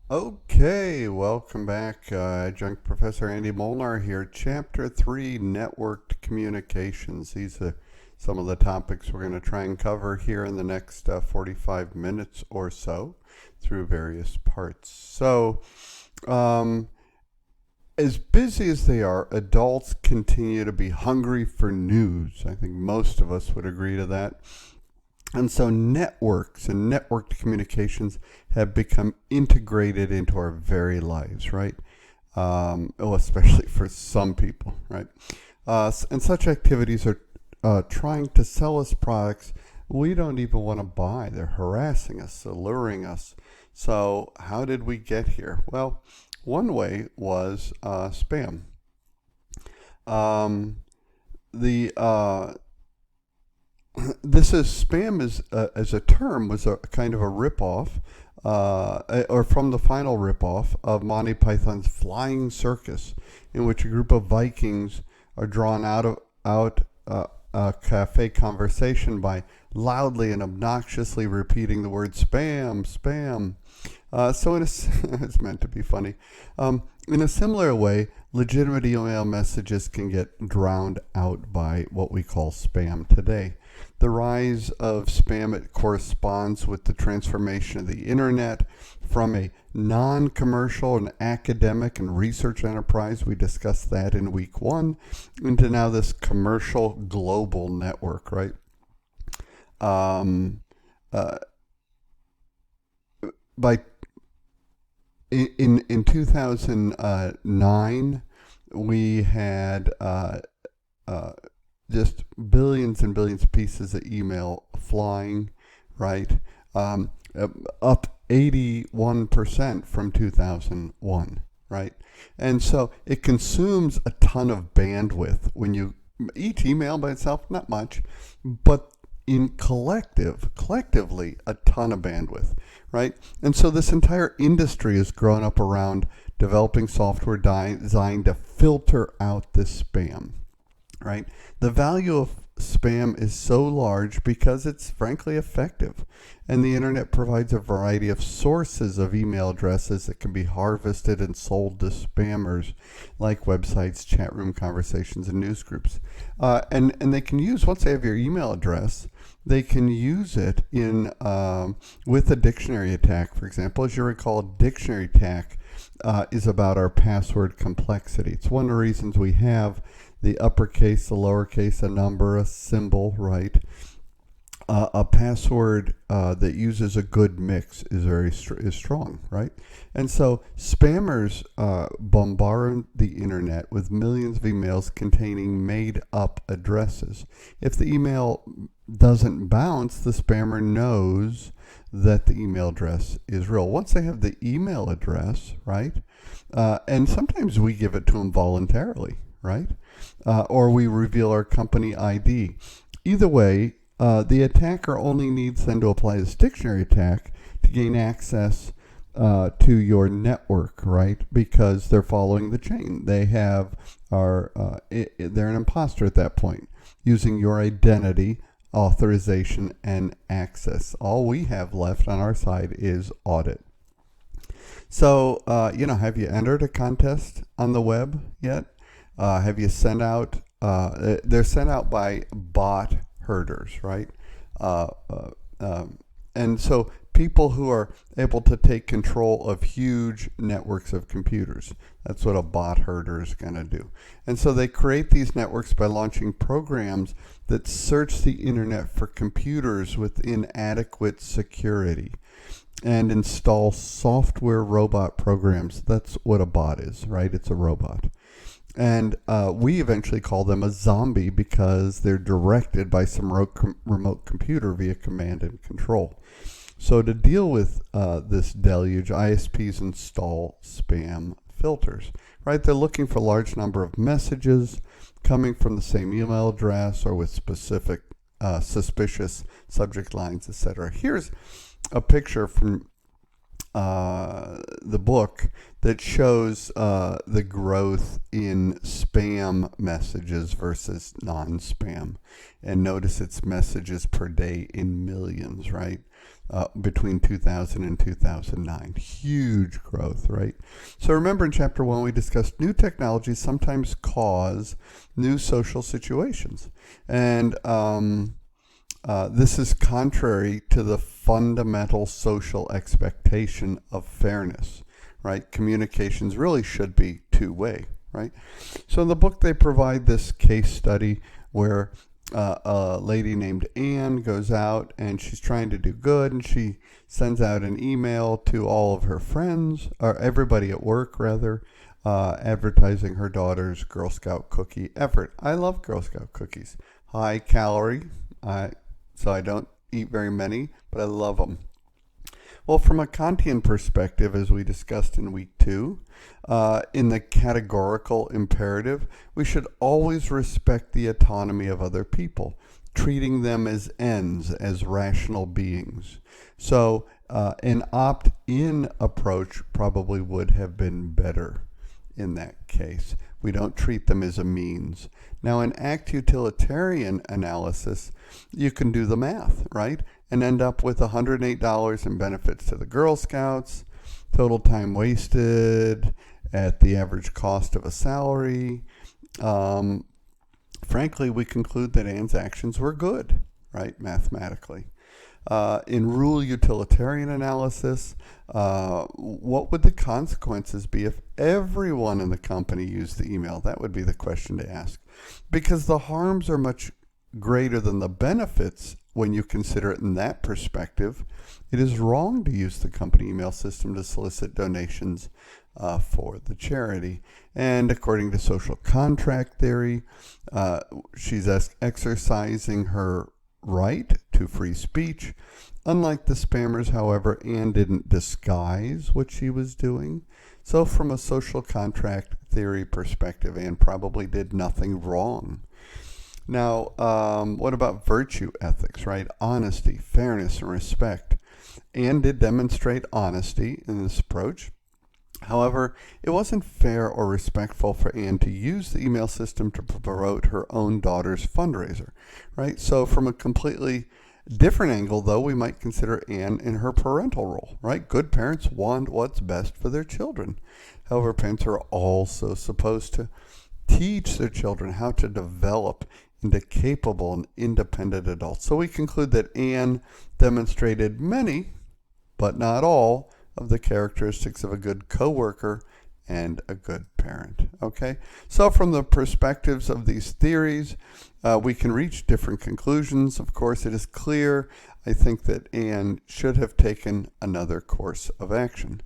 Okay, welcome back. Adjunct Professor Andy Molnar here. Chapter 3, Networked Communications. These are some of the topics we're going to try and cover here in the next 45 minutes or so through various parts. Um, as busy as they are, adults continue to be hungry for news. I think most of us would agree to that. And so networks and networked communications have become integrated into our very lives, right? Especially for some people, right? And such activities are trying to sell us products we don't even want to buy. They're harassing us, alluring us. So, how did we get here? Well, one way was spam. Um, the This is spam as a term was a kind of a ripoff, or from the final ripoff of Monty Python's Flying Circus, in which a group of Vikings are drawn out a cafe conversation by loudly and obnoxiously repeating the word spam, spam. It's meant to be funny. In a similar way, legitimate email messages can get drowned out by what we call spam today. The rise of spam, it corresponds with the transformation of the internet from a non-commercial and academic and research enterprise, we discussed that in week 1, into now this commercial global network, right? Um, uh, by in 2009, we had uh, just billions and billions of pieces of email flying, right? Up 81% from 2001, right? And so it consumes a ton of bandwidth. When you each email by itself, not much, but in collectively, a ton of bandwidth, right? And so this entire industry has grown up around developing software designed to filter out this spam, right? The value of spam is so large because it's frankly effective. And the internet provides a variety of sources of email addresses that can be harvested and sold to spammers, like websites, chat room conversations, and news groups. And they can use, once they have your email address, they can use it in with a dictionary attack, for example. As you recall, a dictionary attack is about our password complexity. It's one of the reasons we have the uppercase, the lowercase, a number, a symbol, right? A password that uses a good mix is is strong, right? And so spammers bombard the internet with millions of emails containing made-up addresses. If the email doesn't bounce, the spammer knows that the email address is real. Once they have the email address, right? And sometimes we give it to them voluntarily, right? Or we reveal our company ID. Either way, the attacker only needs then to apply this dictionary attack to gain access to your network, right? Because they're following the chain. They're an imposter at that point, using your identity, authorization, and access. All we have left on our side is audit. So, have you entered a contest on the web yet? Have you sent out? They're sent out by bot herders, right? Uh, uh, and so people who are able to take control of huge networks of computers. That's what a bot herder is going to do. And so they create these networks by launching programs that search the internet for computers with inadequate security and install software robot programs. That's what a bot is, right? It's a robot. And we eventually call them a zombie because they're directed by some remote computer via command and control. So to deal with this deluge, ISPs install spam filters, right? They're looking for a large number of messages coming from the same email address or with specific suspicious subject lines, etc. Here's a picture from the book that shows the growth in spam messages versus non-spam. And notice it's messages per day in millions, right? between 2000 and 2009. Huge growth, right? So remember in chapter 1 we discussed new technologies sometimes cause new social situations. And this is contrary to the fundamental social expectation of fairness, right? Communications really should be two-way, right? So in the book they provide this case study where a lady named Anne goes out and she's trying to do good, and she sends out an email to all of her friends, or everybody at work rather, advertising her daughter's Girl Scout cookie effort. I love Girl Scout cookies. High calorie, so I don't eat very many, but I love them. Well, from a Kantian perspective, as we discussed in week 2, in the categorical imperative, we should always respect the autonomy of other people, treating them as ends, as rational beings. So an opt-in approach probably would have been better in that case. We don't treat them as a means. Now, in act utilitarian analysis, you can do the math, right? And end up with $108 in benefits to the Girl Scouts, total time wasted at the average cost of a salary. Frankly, we conclude that Anne's actions were good, right, mathematically. In rule utilitarian analysis, what would the consequences be if everyone in the company used the email? That would be the question to ask. Because the harms are much greater than the benefits when you consider it in that perspective. It is wrong to use the company email system to solicit donations for the charity. And according to social contract theory, she's exercising her right to free speech. Unlike the spammers, however, Anne didn't disguise what she was doing. So from a social contract theory perspective, Anne probably did nothing wrong. Now, what about virtue ethics, right? Honesty, fairness, and respect. Anne did demonstrate honesty in this approach. However, it wasn't fair or respectful for Anne to use the email system to promote her own daughter's fundraiser, right? So from a completely different angle, though, we might consider Anne in her parental role, right? Good parents want what's best for their children. However, parents are also supposed to teach their children how to develop into capable and independent adults. So we conclude that Anne demonstrated many, but not all, of the characteristics of a good coworker and a good parent. Okay, so from the perspectives of these theories, we can reach different conclusions. Of course, it is clear, I think, that Anne should have taken another course of action.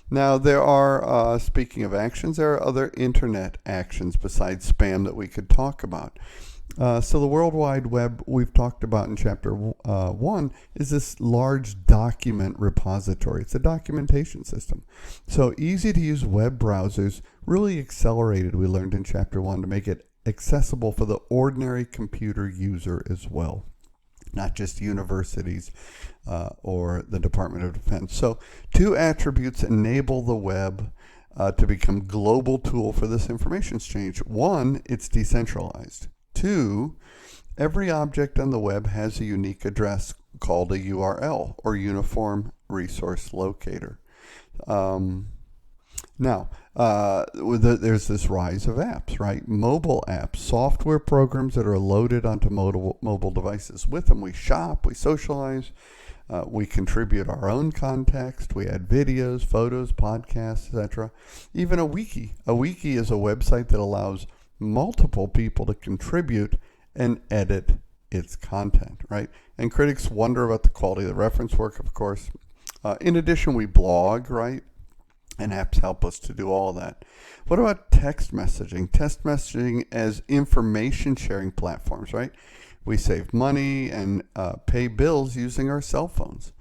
Now, there are, speaking of actions, there are other internet actions besides spam that we could talk about. So the World Wide Web we've talked about in chapter 1 is this large document repository. It's a documentation system. So easy to use web browsers really accelerated, we learned in chapter 1, to make it accessible for the ordinary computer user as well, not just universities or the Department of Defense. So 2 attributes enable the web to become global tool for this information exchange. 1, it's decentralized. 2, every object on the web has a unique address called a URL, or Uniform Resource Locator. Now, there's this rise of apps, right? Mobile apps, software programs that are loaded onto mobile devices. With them, we shop, we socialize, we contribute our own context, we add videos, photos, podcasts, etc. Even a wiki. A wiki is a website that allows multiple people to contribute and edit its content, right? And critics wonder about the quality of the reference work, of course. In addition, we blog, right? And apps help us to do all that. What about text messaging? Text messaging as information sharing platforms, right? We save money and pay bills using our cell phones.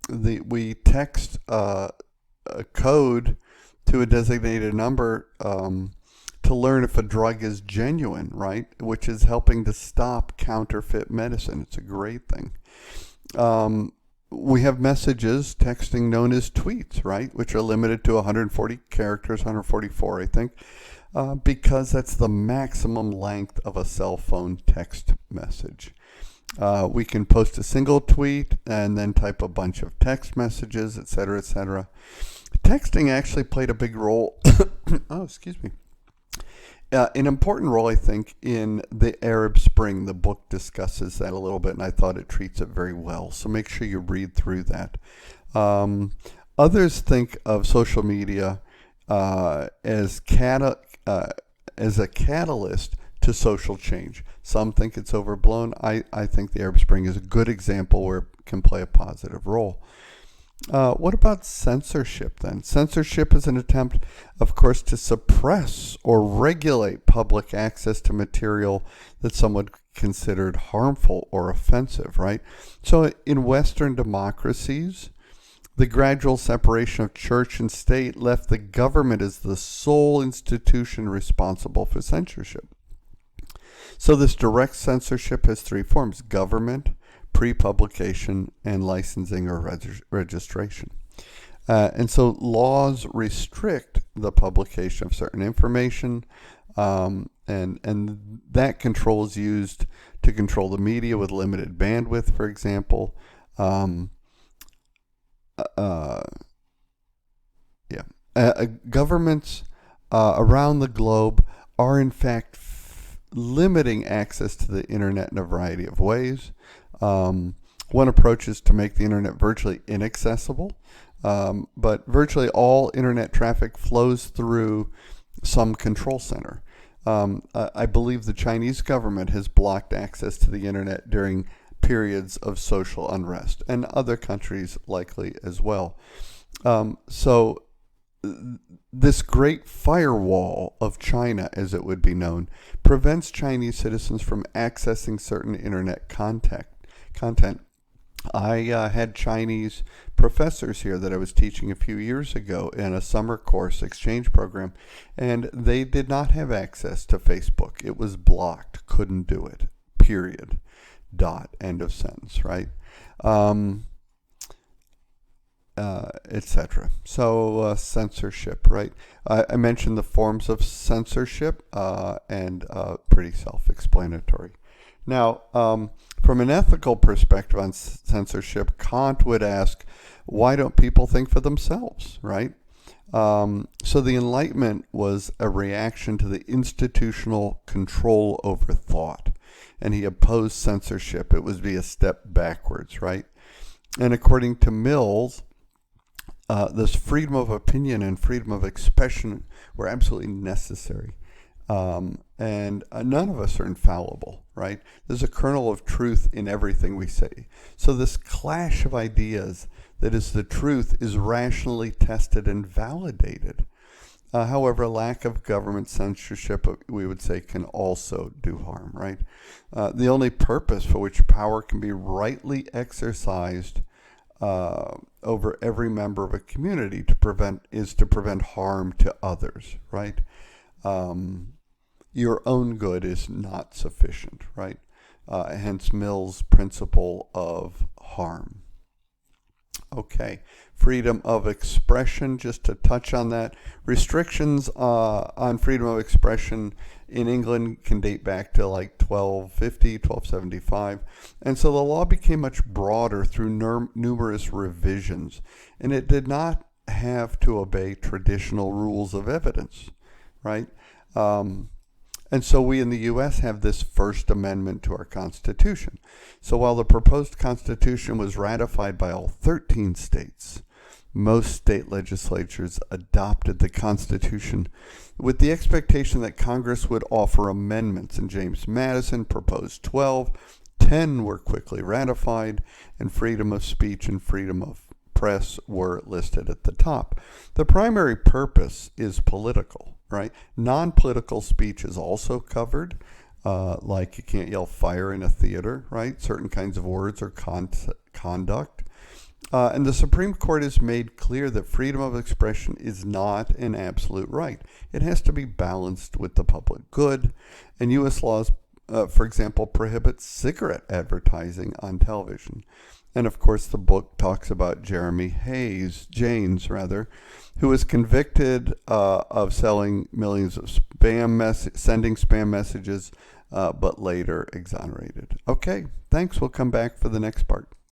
We text a code to a designated number to learn if a drug is genuine, right? Which is helping to stop counterfeit medicine. It's a great thing. We have messages, texting known as tweets, right? Which are limited to 140 characters, 144, I think, because that's the maximum length of a cell phone text message. We can post a single tweet and then type a bunch of text messages, etc., etc. Texting actually played a big role. Oh, excuse me. An important role, I think, in the Arab Spring. The book discusses that a little bit, and I thought it treats it very well. So make sure you read through that. Others think of social media as a catalyst to social change. Some think it's overblown. I think the Arab Spring is a good example where it can play a positive role. What about censorship then? Censorship is an attempt, of course, to suppress or regulate public access to material that someone considered harmful or offensive, right? So in Western democracies, the gradual separation of church and state left the government as the sole institution responsible for censorship. So this direct censorship has three forms: government, pre-publication, and licensing or registration. And so laws restrict the publication of certain information, and that control is used to control the media with limited bandwidth, for example. Governments around the globe are in fact limiting access to the internet in a variety of ways. One approach is to make the internet virtually inaccessible, but virtually all internet traffic flows through some control center. I believe the Chinese government has blocked access to the internet during periods of social unrest, and other countries likely as well. So this great firewall of China, as it would be known, prevents Chinese citizens from accessing certain internet content. I had Chinese professors here that I was teaching a few years ago in a summer course exchange program, and they did not have access to Facebook. It was blocked, couldn't do it, period, dot, end of sentence, right? Etc. So censorship, right? I mentioned the forms of censorship, and pretty self-explanatory. Now, from an ethical perspective on censorship, Kant would ask, why don't people think for themselves, right? So the Enlightenment was a reaction to the institutional control over thought, and he opposed censorship. It would be a step backwards, right? And according to Mills, this freedom of opinion and freedom of expression were absolutely necessary. And none of us are infallible, right? There's a kernel of truth in everything we say. So this clash of ideas that is the truth is rationally tested and validated. However, lack of government censorship, we would say, can also do harm, right? The only purpose for which power can be rightly exercised over every member of a community is to prevent harm to others, right? Your own good is not sufficient, right? Hence Mill's principle of harm. Okay, freedom of expression, just to touch on that. Restrictions on freedom of expression in England can date back to like 1250, 1275. And so the law became much broader through numerous revisions. And it did not have to obey traditional rules of evidence, right? And so we in the U.S. have this First Amendment to our Constitution. So while the proposed Constitution was ratified by all 13 states, most state legislatures adopted the Constitution with the expectation that Congress would offer amendments. And James Madison proposed 12. 10 were quickly ratified, and freedom of speech and freedom of press were listed at the top. The primary purpose is political, right? Non-political speech is also covered, like you can't yell fire in a theater, right? Certain kinds of words or conduct. And the Supreme Court has made clear that freedom of expression is not an absolute right. It has to be balanced with the public good. And U.S. laws, for example, prohibit cigarette advertising on television. And of course, the book talks about Jeremy Janes, who was convicted of selling millions of sending spam messages but later exonerated. Okay, thanks. We'll come back for the next part.